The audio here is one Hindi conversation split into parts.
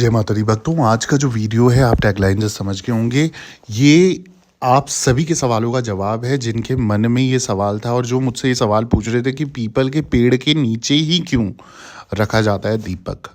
जय माता दी भक्तों। आज का जो वीडियो है आप टैगलाइन जस्ट समझ के होंगे। ये आप सभी के सवालों का जवाब है जिनके मन में ये सवाल था और जो मुझसे ये सवाल पूछ रहे थे कि पीपल के पेड़ के नीचे ही क्यों रखा जाता है दीपक।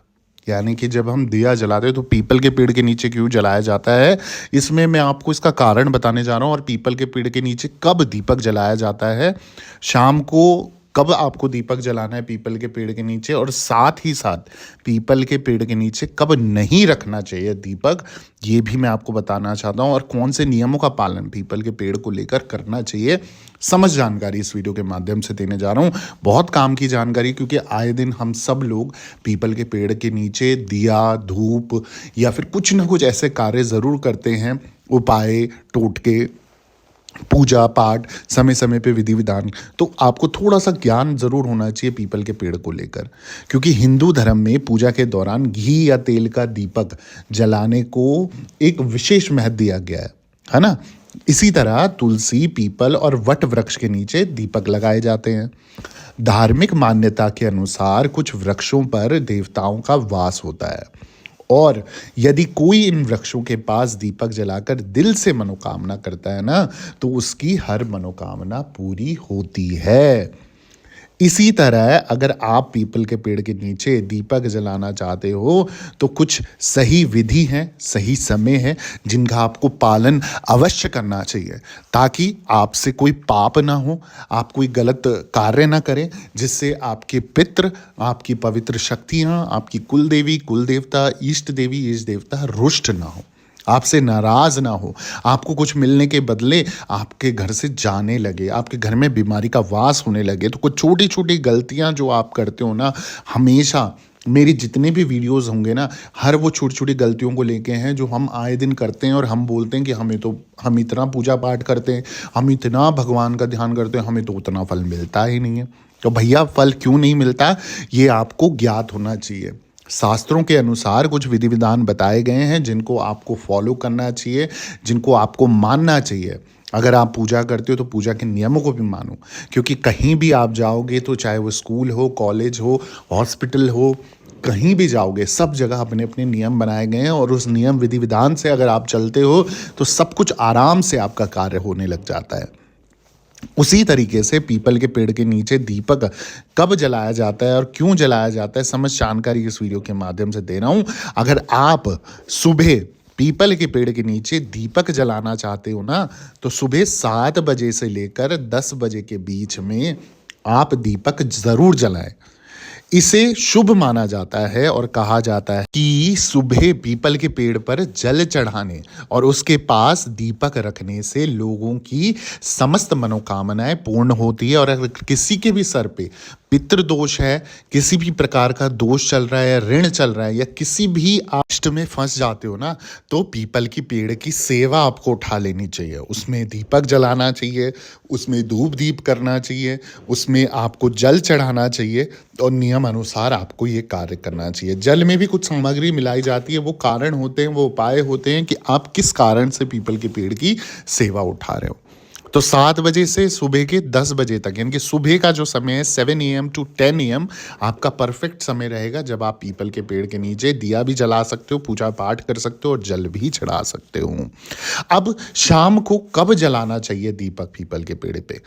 यानी कि जब हम दिया जलाते हैं तो पीपल के पेड़ के नीचे क्यों जलाया जाता है। इसमें मैं आपको इसका कारण बताने जा रहा हूँ और पीपल के पेड़ के नीचे कब दीपक जलाया जाता है, शाम को कब आपको दीपक जलाना है पीपल के पेड़ के नीचे, और साथ ही साथ पीपल के पेड़ के नीचे कब नहीं रखना चाहिए दीपक, ये भी मैं आपको बताना चाहता हूँ। और कौन से नियमों का पालन पीपल के पेड़ को लेकर करना चाहिए, समझ जानकारी इस वीडियो के माध्यम से देने जा रहा हूँ। बहुत काम की जानकारी, क्योंकि आए दिन हम सब लोग पीपल के पेड़ के नीचे दिया, धूप या फिर कुछ ना कुछ ऐसे कार्य ज़रूर करते हैं, उपाय, टोटके, पूजा पाठ, समय समय पे विधि विधान। तो आपको थोड़ा सा ज्ञान जरूर होना चाहिए पीपल के पेड़ को लेकर, क्योंकि हिंदू धर्म में पूजा के दौरान घी या तेल का दीपक जलाने को एक विशेष महत्व दिया गया है ना। इसी तरह तुलसी, पीपल और वट वृक्ष के नीचे दीपक लगाए जाते हैं। धार्मिक मान्यता के अनुसार कुछ वृक्षों पर देवताओं का वास होता है और यदि कोई इन वृक्षों के पास दीपक जलाकर दिल से मनोकामना करता है ना, तो उसकी हर मनोकामना पूरी होती है। इसी तरह अगर आप पीपल के पेड़ के नीचे दीपक जलाना चाहते हो तो कुछ सही विधि है, सही समय है, जिनका आपको पालन अवश्य करना चाहिए, ताकि आपसे कोई पाप ना हो, आप कोई गलत कार्य ना करें जिससे आपके पितृ, आपकी पवित्र शक्तियाँ, आपकी कुल देवी, कुल देवता, इष्ट देवी, इष्ट देवता रुष्ट ना हो, आपसे नाराज ना हो, आपको कुछ मिलने के बदले आपके घर से जाने लगे, आपके घर में बीमारी का वास होने लगे। तो कुछ छोटी छोटी गलतियां जो आप करते हो ना, हमेशा मेरी जितने भी वीडियोस होंगे ना, हर वो छोटी छोटी गलतियों को लेके हैं जो हम आए दिन करते हैं और हम बोलते हैं कि हम इतना पूजा पाठ करते हैं, हम इतना भगवान का ध्यान करते हैं, हमें तो उतना फल मिलता ही नहीं है। तो भैया फल क्यों नहीं मिलता, ये आपको ज्ञात होना चाहिए। शास्त्रों के अनुसार कुछ विधि विधान बताए गए हैं जिनको आपको फॉलो करना चाहिए, जिनको आपको मानना चाहिए। अगर आप पूजा करते हो तो पूजा के नियमों को भी मानो, क्योंकि कहीं भी आप जाओगे तो चाहे वो स्कूल हो, कॉलेज हो, हॉस्पिटल हो, कहीं भी जाओगे सब जगह अपने अपने नियम बनाए गए हैं और उस नियम विधि विधान से अगर आप चलते हो तो सब कुछ आराम से आपका कार्य होने लग जाता है। उसी तरीके से पीपल के पेड़ के नीचे दीपक कब जलाया जाता है और क्यों जलाया जाता है, समझ जानकारी इस वीडियो के माध्यम से दे रहा हूं। अगर आप सुबह पीपल के पेड़ के नीचे दीपक जलाना चाहते हो ना, तो सुबह 7 बजे से लेकर 10 बजे के बीच में आप दीपक जरूर जलाएं। इसे शुभ माना जाता है और कहा जाता है कि सुबह पीपल के पेड़ पर जल चढ़ाने और उसके पास दीपक रखने से लोगों की समस्त मनोकामनाएं पूर्ण होती है। और अगर किसी के भी सर पे पितृ दोष है, किसी भी प्रकार का दोष चल रहा है या ऋण चल रहा है या किसी भी आष्ट में फंस जाते हो ना, तो पीपल की पेड़ की सेवा आपको उठा लेनी चाहिए। उसमें दीपक जलाना चाहिए, उसमें धूप दीप करना चाहिए, उसमें आपको जल चढ़ाना चाहिए और नियम अनुसार आपको ये कार्य करना चाहिए। जल में भी कुछ सामग्री मिलाई जाती है, वो कारण होते हैं, वो उपाय होते हैं कि आप किस कारण से पीपल के पेड़ की सेवा उठा रहे हो। तो 7 बजे से सुबह के 10 बजे तक, यानी कि सुबह का जो समय है 7 AM to 10 AM आपका परफेक्ट समय रहेगा, जब आप पीपल के पेड़ के नीचे दिया भी जला सकते हो, पूजा पाठ कर सकते हो और जल भी चढ़ा सकते हो। अब शाम को कब जलाना चाहिए दीपक पीपल के पेड़ पे,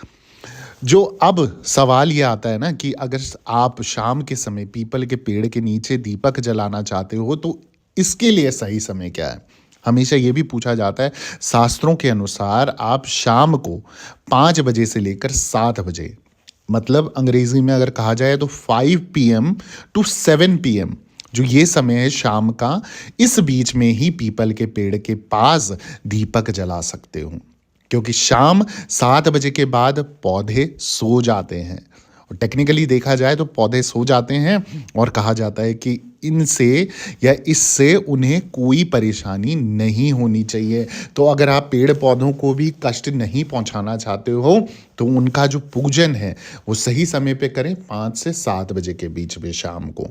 जो अब सवाल ये आता है ना कि अगर आप शाम के समय पीपल के पेड़ के नीचे दीपक जलाना चाहते हो तो इसके लिए सही समय क्या है। हमेशा ये भी पूछा जाता है। शास्त्रों के अनुसार आप शाम को 5 बजे से लेकर 7 बजे, मतलब अंग्रेजी में अगर कहा जाए तो 5 PM to 7 PM, जो ये समय है शाम का, इस बीच में ही पीपल के पेड़ के पास दीपक जला सकते हो, क्योंकि शाम 7 बजे के बाद पौधे सो जाते हैं। और टेक्निकली देखा जाए तो पौधे सो जाते हैं और कहा जाता है कि इनसे या इससे उन्हें कोई परेशानी नहीं होनी चाहिए। तो अगर आप पेड़ पौधों को भी कष्ट नहीं पहुंचाना चाहते हो तो उनका जो पूजन है वो सही समय पे करें, 5 से 7 बजे के बीच में शाम को।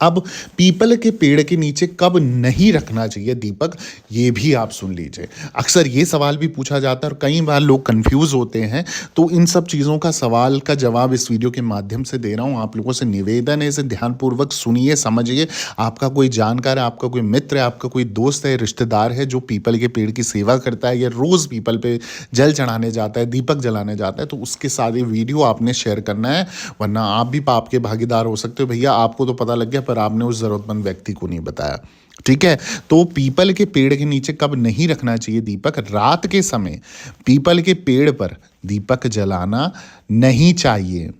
अब पीपल के पेड़ के नीचे कब नहीं रखना चाहिए दीपक, ये भी आप सुन लीजिए। अक्सर ये सवाल भी पूछा जाता है और कई बार लोग कंफ्यूज होते हैं, तो इन सब चीज़ों का सवाल का जवाब इस वीडियो के माध्यम से दे रहा हूँ। आप लोगों से निवेदन है, इसे ध्यानपूर्वक सुनिए, समझिए। आपका कोई जानकार है, आपका कोई मित्र है, आपका कोई दोस्त है, रिश्तेदार है जो पीपल के पेड़ की सेवा करता है या रोज़ पीपल पे जल चढ़ाने जाता है, दीपक जलाने जाता है, तो उसके साथ ये वीडियो आपने शेयर करना है, वरना आप भी पाप के भागीदार हो सकते हो। भैया आपको तो पता लग गया पर आपने उस ज़रूरतमंद व्यक्ति को नहीं बताया। ठीक है, तो पीपल के पेड़ के नीचे कब नहीं रखना चाहिए दीपक? रात के समय पीपल के पेड़ पर दीपक जलाना नहीं चाहिए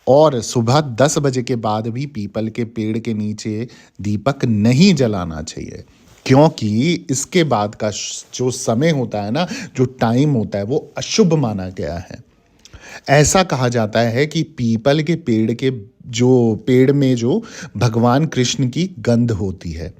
और सुबह 10 बजे के बाद भी पीपल के पेड़ के नीचे दीपक नहीं जलाना चाहिए, क्योंकि इसके बाद का जो समय होता है ना, जो टाइम होता है, वो अशुभ माना गया है। ऐसा कहा जाता है कि पीपल के पेड़ में जो भगवान कृष्ण की गंध होती है,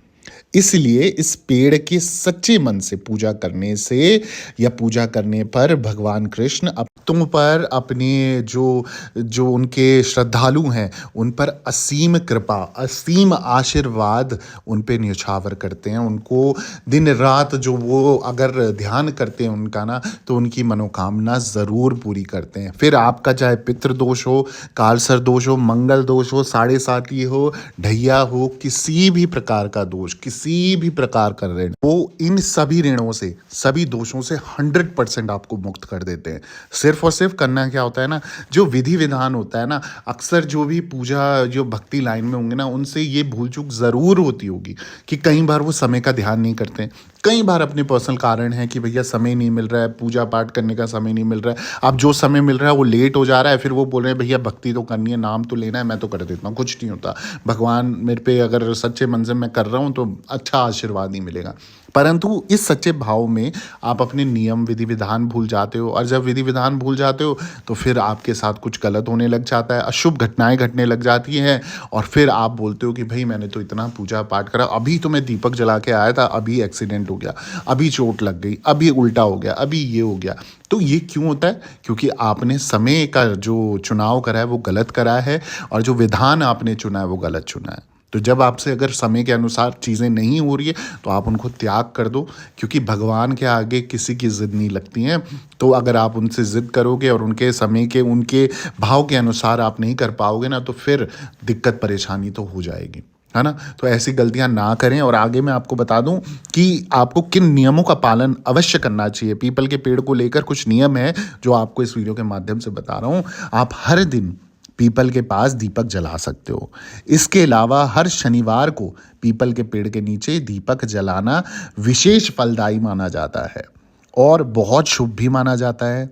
इसलिए इस पेड़ के सच्चे मन से पूजा करने से या पूजा करने पर भगवान कृष्ण अब तुम पर अपने जो जो उनके श्रद्धालु हैं उन पर असीम कृपा, असीम आशीर्वाद उन पे न्यौछावर करते हैं। उनको दिन रात जो वो अगर ध्यान करते हैं उनका ना, तो उनकी मनोकामना ज़रूर पूरी करते हैं। फिर आपका चाहे पितृदोष हो, कालसर दोष हो, मंगल दोष हो, साढ़े साती हो, ढैया हो, किसी भी प्रकार का दोष, किसी भी प्रकार का ऋण, वो इन सभी ऋणों से, सभी दोषों से 100% आपको मुक्त कर देते हैं। सिर्फ और सिर्फ करना क्या होता है ना, जो विधि विधान होता है ना, अक्सर जो भी पूजा जो भक्ति लाइन में होंगे ना, उनसे ये भूल चूक ज़रूर होती होगी कि कई बार वो समय का ध्यान नहीं करते। कई बार अपने पर्सनल कारण है कि भैया समय नहीं मिल रहा है, पूजा पाठ करने का समय नहीं मिल रहा है। अब जो समय मिल रहा है वो लेट हो जा रहा है, फिर वो बोल रहे हैं भैया भक्ति तो करनी है, नाम तो लेना है, मैं तो कर देता हूँ, कुछ नहीं होता। भगवान मेरे पे अगर सच्चे मन से मैं कर रहा हूँ तो अच्छा आशीर्वाद ही मिलेगा। परंतु इस सच्चे भाव में आप अपने नियम विधि विधान भूल जाते हो, और जब विधि विधान भूल जाते हो तो फिर आपके साथ कुछ गलत होने लग जाता है, अशुभ घटनाएं घटने लग जाती हैं, और फिर आप बोलते हो कि भाई मैंने तो इतना पूजा पाठ करा, अभी तो मैं दीपक जला के आया था, अभी एक्सीडेंट हो गया, अभी चोट लग गई, अभी उल्टा हो गया, अभी ये हो गया। तो ये क्यों होता है? क्योंकि आपने समय का जो चुनाव करा है वो गलत करा है, और जो विधान आपने चुना है वो गलत चुना है। तो जब आपसे अगर समय के अनुसार चीज़ें नहीं हो रही है तो आप उनको त्याग कर दो, क्योंकि भगवान के आगे किसी की ज़िद नहीं लगती हैं। तो अगर आप उनसे ज़िद करोगे और उनके समय के, उनके भाव के अनुसार आप नहीं कर पाओगे ना, तो फिर दिक्कत परेशानी तो हो जाएगी, है ना? तो ऐसी गलतियां ना करें। और आगे मैं आपको बता दूं कि आपको किन नियमों का पालन अवश्य करना चाहिए। पीपल के पेड़ को लेकर कुछ नियम है जो आपको इस वीडियो के माध्यम से बता रहा हूं। आप हर दिन पीपल के पास दीपक जला सकते हो। इसके अलावा हर शनिवार को पीपल के पेड़ के नीचे दीपक जलाना विशेष फलदायी माना जाता है और बहुत शुभ भी माना जाता है।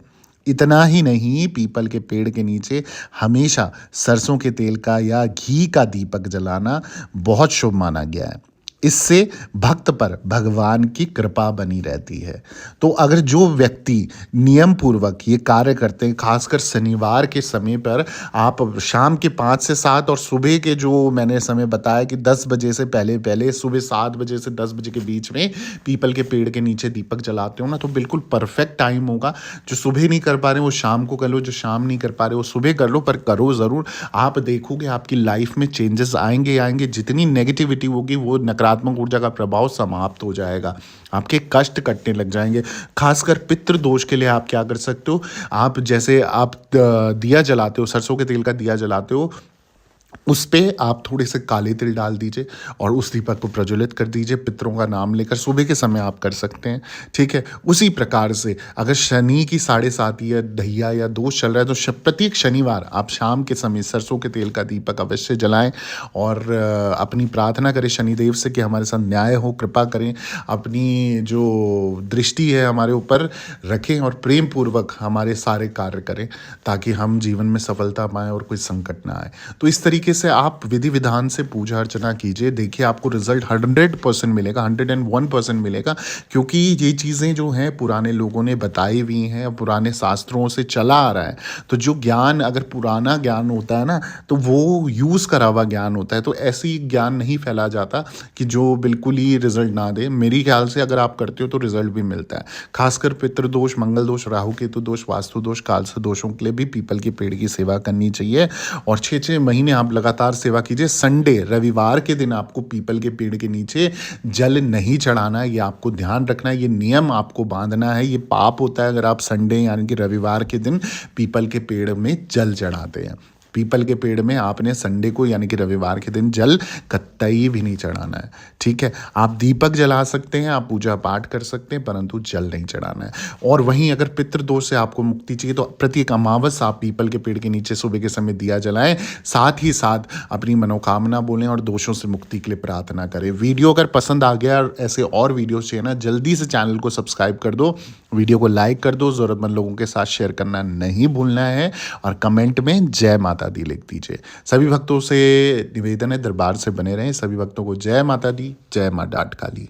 इतना ही नहीं, पीपल के पेड़ के नीचे हमेशा सरसों के तेल का या घी का दीपक जलाना बहुत शुभ माना गया है। इससे भक्त पर भगवान की कृपा बनी रहती है। तो अगर जो व्यक्ति नियम पूर्वक ये कार्य करते हैं, खासकर शनिवार के समय पर, आप शाम के 5 से 7 और सुबह के जो मैंने समय बताया कि 10 बजे से पहले पहले, सुबह 7 बजे से 10 बजे के बीच में पीपल के पेड़ के नीचे दीपक जलाते हो ना, तो बिल्कुल परफेक्ट टाइम होगा। जो सुबह नहीं कर पा रहे वो शाम को कर लो, जो शाम नहीं कर पा रहे वो सुबह कर लो, पर करो ज़रूर। आप देखोगे आपकी लाइफ में चेंजेस आएंगे आएंगे। जितनी नेगेटिविटी होगी वो नकारात्मक ऊर्जा का प्रभाव समाप्त हो जाएगा, आपके कष्ट कटने लग जाएंगे। खासकर पितृ दोष के लिए आप क्या कर सकते हो, आप जैसे आप दिया जलाते हो, सरसों के तेल का दिया जलाते हो, उस पे आप थोड़े से काले तिल डाल दीजिए और उस दीपक को प्रज्वलित कर दीजिए, पितरों का नाम लेकर। सुबह के समय आप कर सकते हैं, ठीक है। उसी प्रकार से अगर शनि की 7.5 या ढैया या दोष चल रहा है तो प्रत्येक शनिवार आप शाम के समय सरसों के तेल का दीपक अवश्य जलाएं और अपनी प्रार्थना करें शनिदेव से कि हमारे साथ न्याय हो, कृपा करें, अपनी जो दृष्टि है हमारे ऊपर रखें और प्रेम पूर्वक हमारे सारे कार्य करें, ताकि हम जीवन में सफलता पाएं और कोई संकट ना आए। तो इस तरीके से आप विधि विधान से पूजा अर्चना कीजिए, देखिए आपको रिजल्ट 100% मिलेगा, 101% मिलेगा, क्योंकि ये चीज़ें जो हैं पुराने लोगों ने बताई हुई हैं, पुराने शास्त्रों से चला आ रहा है। तो जो ज्ञान, अगर पुराना ज्ञान होता है ना, तो वो यूज़ करा हुआ ज्ञान होता है। तो ऐसी ज्ञान नहीं फैला जाता कि जो बिल्कुल ही रिजल्ट ना दे। मेरी ख्याल से अगर आप करते हो तो रिजल्ट भी मिलता है। खासकर पितृदोष, मंगल दोष, राहु केतु दोष, वास्तु दोष, कालसर्प दोषों के लिए भी पीपल के पेड़ की सेवा करनी चाहिए। और 6-6 महीने आप लगातार सेवा कीजिए। संडे रविवार के दिन आपको पीपल के पेड़ के नीचे जल नहीं चढ़ाना है, ये आपको ध्यान रखना है, ये नियम आपको बांधना है। ये पाप होता है अगर आप संडे यानी कि रविवार के दिन पीपल के पेड़ में जल चढ़ाते हैं। पीपल के पेड़ में आपने संडे को यानी कि रविवार के दिन जल कतई भी नहीं चढ़ाना है, ठीक है। आप दीपक जला सकते हैं, आप पूजा पाठ कर सकते हैं, परंतु जल नहीं चढ़ाना है। और वहीं अगर पितृदोष से आपको मुक्ति चाहिए तो प्रत्येक अमावस आप पीपल के पेड़ के नीचे सुबह के समय दिया जलाएं, साथ ही साथ अपनी मनोकामना बोलें और दोषों से मुक्ति के लिए प्रार्थना करें। वीडियो अगर पसंद आ गया और ऐसे और वीडियोस चाहिए ना, जल्दी से चैनल को सब्सक्राइब कर दो, वीडियो को लाइक कर दो, ज़रूरतमंद लोगों के साथ शेयर करना नहीं भूलना है और कमेंट में जय माता दी लिख दीजिए। सभी भक्तों से निवेदन है दरबार से बने रहें। सभी भक्तों को जय माता दी, जय मां डाट काली।